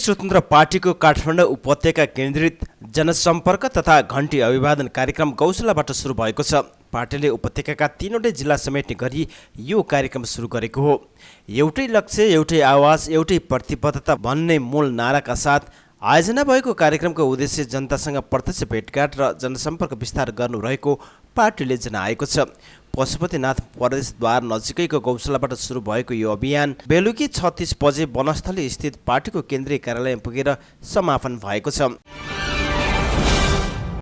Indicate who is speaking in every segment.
Speaker 1: स्वतन्त्र पार्टीको काठमाडौँ उपत्यका केन्द्रित जनसम्पर्क तथा घण्टी अभिवादन कार्यक्रम गौशालाबाट सुरु भएको छ। पार्टीले उपत्यकाका 3वटै जिल्ला समेट्ने गरी यो कार्यक्रम सुरु गरेको हो। एउटै लक्ष्य, एउटै आवाज, एउटै प्रतिबद्धता भन्ने मूल नाराका साथ आयोजना भएको कार्यक्रमको उद्देश्य जनतासँग प्रत्यक्ष भेटघाट र जनसम्पर्क विस्तार गर्नु रहेको पार्टीले जनाएको छ। पशुपतिनाथ प्रदेशद्वार नजिकैको गौशालाबाट सुरु भएको यो अभियान बेलुकी 36 बजे वनस्थली स्थित पार्टीको केन्द्रीय कार्यालय पुगेर समापन भएको छ।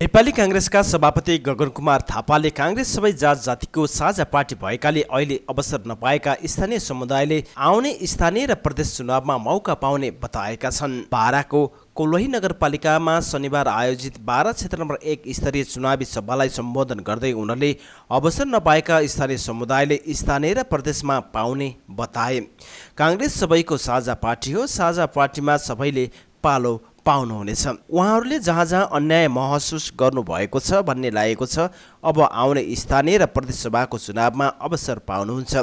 Speaker 1: नेपाली काङ्ग्रेसका सभापति गगन कुमार थापाले काङ्ग्रेस सबै जात जातिको साझा पार्टी भएकाले अहिले अवसर नपाएका स्थानीय समुदायले आउने स्थानीय र प्रदेश चुनावमा मौका पाउने बताएका छन्। बाराको कोलोही नगरपालिकामा शनिबार आयोजित बारा क्षेत्र नम्बर 1 स्तरीय चुनावी सभालाई सम्बोधन गर्दै उनले अवसर नपाएका स्थानीय समुदायले स्थानीय र प्रदेशमा पाउने बताए। काङ्ग्रेस सबैको साझा पार्टी हो, साझा पार्टीमा सबैले पालो पाउनुहुनेछ। उहाँहरूले जहाँ जहाँ अन्याय महसुस गर्नुभएको छ भन्ने लागेको छ, अब आउने स्थानीय र प्रदेश सभाको चुनावमा अवसर पाउनुहुन्छ।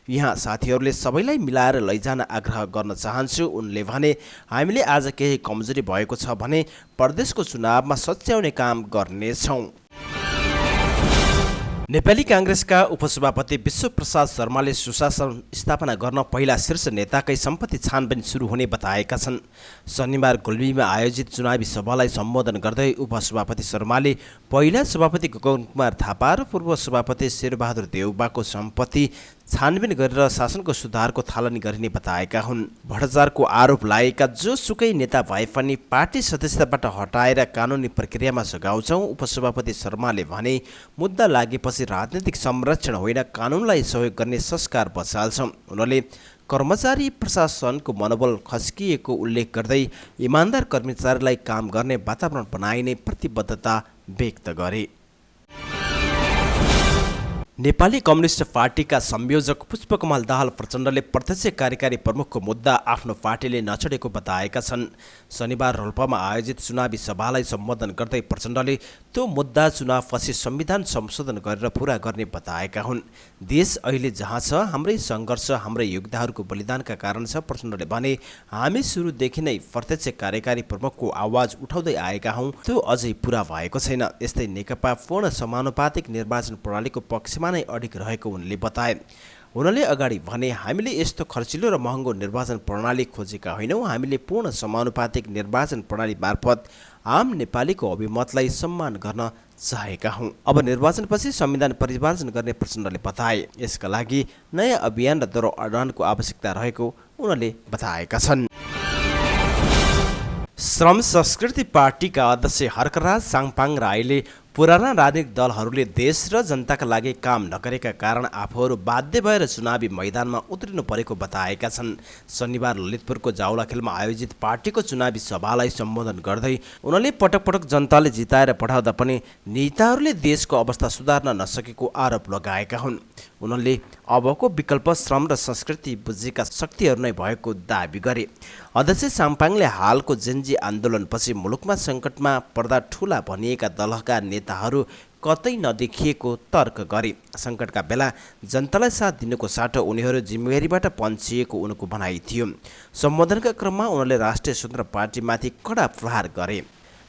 Speaker 1: यहाँ साथीहरूले सबैलाई मिलाएर लैजान आग्रह गर्न चाहन्छु। उनले भने, हामीले आज केही कमजोरी भएको छ भने प्रदेशको चुनावमा सच्याउने काम गर्नेछौँ। नेपाली काङ्ग्रेसका उपसभापति विश्वप्रसाद शर्माले सुशासन स्थापना गर्न पहिला शीर्ष नेताकै सम्पत्ति छानबिन सुरु हुने बताएका छन्। शनिबार गुल्मीमा आयोजित चुनावी सभालाई सम्बोधन गर्दै उपसभापति शर्माले पहिला सभापति गगन कुमार थापा र पूर्व सभापति शेरबहादुर देउबाको सम्पत्ति छानबिन गरेर शासनको सुधारको थालनी गरिने बताएका हुन्। भ्रष्टाचारको आरोप लागेका जोसुकै नेता भए पनि पार्टी सदस्यताबाट हटाएर कानुनी प्रक्रियामा सघाउँछौँ। उपसभापति शर्माले भने, मुद्दा लागेपछि राजनीतिक संरक्षण होइन, कानुनलाई सहयोग गर्ने संस्कार बसाल्छौँ। उनले कर्मचारी प्रशासनको मनोबल खस्किएको उल्लेख गर्दै इमान्दार कर्मचारीलाई काम गर्ने वातावरण बनाइने प्रतिबद्धता व्यक्त गरे। नेपाली कम्युनिस्ट पार्टीका संयोजक पुष्पकमल दाहाल प्रचण्डले प्रत्यक्ष कार्यकारी प्रमुखको मुद्दा आफ्नो पार्टीले नछोडेको बताएका छन्। शनिबार रोल्पामा आयोजित चुनावी सभालाई सम्बोधन गर्दै प्रचण्डले त्यो मुद्दा चुनावपछि संविधान संशोधन गरेर पूरा गर्ने बताएका हुन्। देश अहिले जहाँ छ, हाम्रै सङ्घर्ष, हाम्रै योद्धाहरूको बलिदानका कारण छ। प्रचण्डले भने, हामी सुरुदेखि नै प्रत्यक्ष कार्यकारी प्रमुखको आवाज उठाउँदै आएका हौँ, त्यो अझै पूरा भएको छैन। यस्तै नेकपा पूर्ण समानुपातिक निर्वाचन प्रणालीको पक्षमा नै अडिग रहेको उनले बताए। उनले अगाडि भने, हामीले यस्तो खर्चिलो र महँगो निर्वाचन प्रणाली खोजेका होइनौँ, हामीले पूर्ण समानुपातिक निर्वाचन प्रणाली मार्फत आम नेपालीको अभिमतलाई सम्मान गर्न चाहेका हौँ। अब निर्वाचनपछि संविधान परिमार्जन गर्ने प्रचण्डले बताए। यसका लागि नयाँ अभियान र दोहोरो अडानको आवश्यकता रहेको उनले बताएका छन्। श्रम संस्कृति पार्टीका अध्यक्ष हर्कराज साङपाङ राईले पुराना राजनीतिक दलहरूले देश र जनताका लागि काम नगरेका कारण आफूहरू बाध्य भएर चुनावी मैदानमा उत्रिनु परेको बताएका छन्। शनिबार ललितपुरको जाउलाखेलमा आयोजित पार्टीको चुनावी सभालाई सम्बोधन गर्दै उनले पटक पटक जनताले जिताएर पठाउँदा पनि नेताहरूले देशको अवस्था सुधार्न नसकेको आरोप लगाएका हुन्। उनले अबको विकल्प श्रम र संस्कृति बुझेका शक्तिहरू नै भएको दाबी गरे। अध्यक्ष साङपाङले हालको जेनजी आन्दोलनपछि मुलुकमा सङ्कटमा पर्दा ठुला भनिएका दलका नेताहरू कतै नदेखिएको तर्क गरे। सङ्कटका बेला जनतालाई साथ दिनुको साटो उनीहरू जिम्मेवारीबाट पन्छिएको उनको भनाइ थियो। सम्बोधनका क्रममा उनले राष्ट्रिय स्वतन्त्र पार्टीमाथि कडा प्रहार गरे।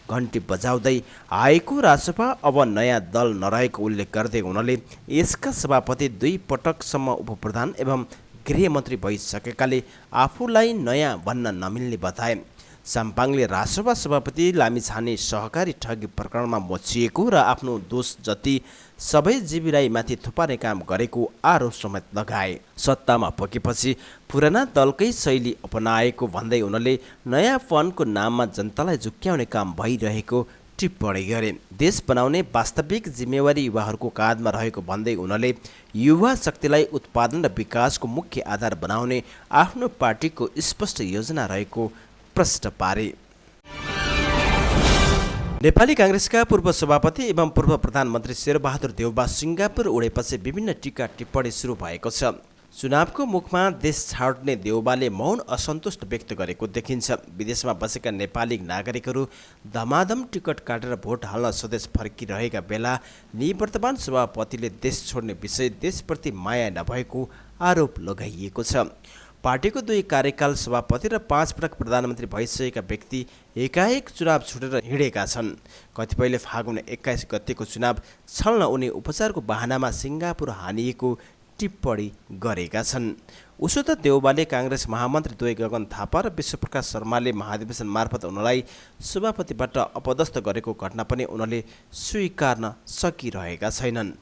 Speaker 1: घन्टी बजाउँदै आएको रासपा अब नयाँ दल नरहेको उल्लेख गर्दै उनले यसका सभापति 2 पटकसम्म उपप्रधान एवं गृहमन्त्री भइसकेकाले आफूलाई नयाँ भन्न नमिल्ने बताए। साम्पाङले रासपा सभापति लामिछाने सहकारी ठगी प्रकरणमा मोचिएको र आफ्नो दोष जति सबै जीवी राईमाथि थुपार्ने काम गरेको आरोप समेत लगाए। सत्तामा पुगेपछि पुराना दलकै शैली अपनाएको भन्दै उनले नयाँपनको नाममा जनतालाई झुक्क्याउने काम भइरहेको टिप्पणी गरे। देश बनाउने वास्तविक जिम्मेवारी युवाहरूको काँधमा रहेको भन्दै उनले युवा शक्तिलाई उत्पादन र विकासको मुख्य आधार बनाउने आफ्नो पार्टीको स्पष्ट योजना रहेको प्रश्न पारे। नेपाली काङ्ग्रेसका पूर्व सभापति एवं पूर्व प्रधानमन्त्री शेरबहादुर देउबा सिङ्गापुर उडेपछि विभिन्न टीका टिप्पणी सुरु भएको छ। चुनावको मुखमा देश छाड्ने देउबाले मौन असन्तुष्ट व्यक्त गरेको देखिन्छ। विदेशमा बसेका नेपाली नागरिकहरू धमाधम टिकट काटेर भोट हाल्न स्वदेश फर्किरहेका बेला निवर्तमान सभापतिले देश छोड्ने विषय देशप्रति माया नभएको आरोप लगाइएको छ। पार्टीको 2 कार्यकाल सभापति र 5 पटक प्रधानमन्त्री भइसकेका व्यक्ति एकाएक चुनाव छुटेर हिँडेका छन्। कतिपयले फागुन 21 गतेको चुनाव छल्न उनी उपचारको बहानामा सिङ्गापुर हानिएको टिप्पणी गरेका छन्। उसो त देउबाले काङ्ग्रेस महामन्त्री 2 गगन थापा र विश्वप्रकाश शर्माले महाधिवेशन मार्फत उनलाई सभापतिबाट अपदस्थ गरेको घटना पनि उनले स्वीकार्न सकिरहेका छैनन्।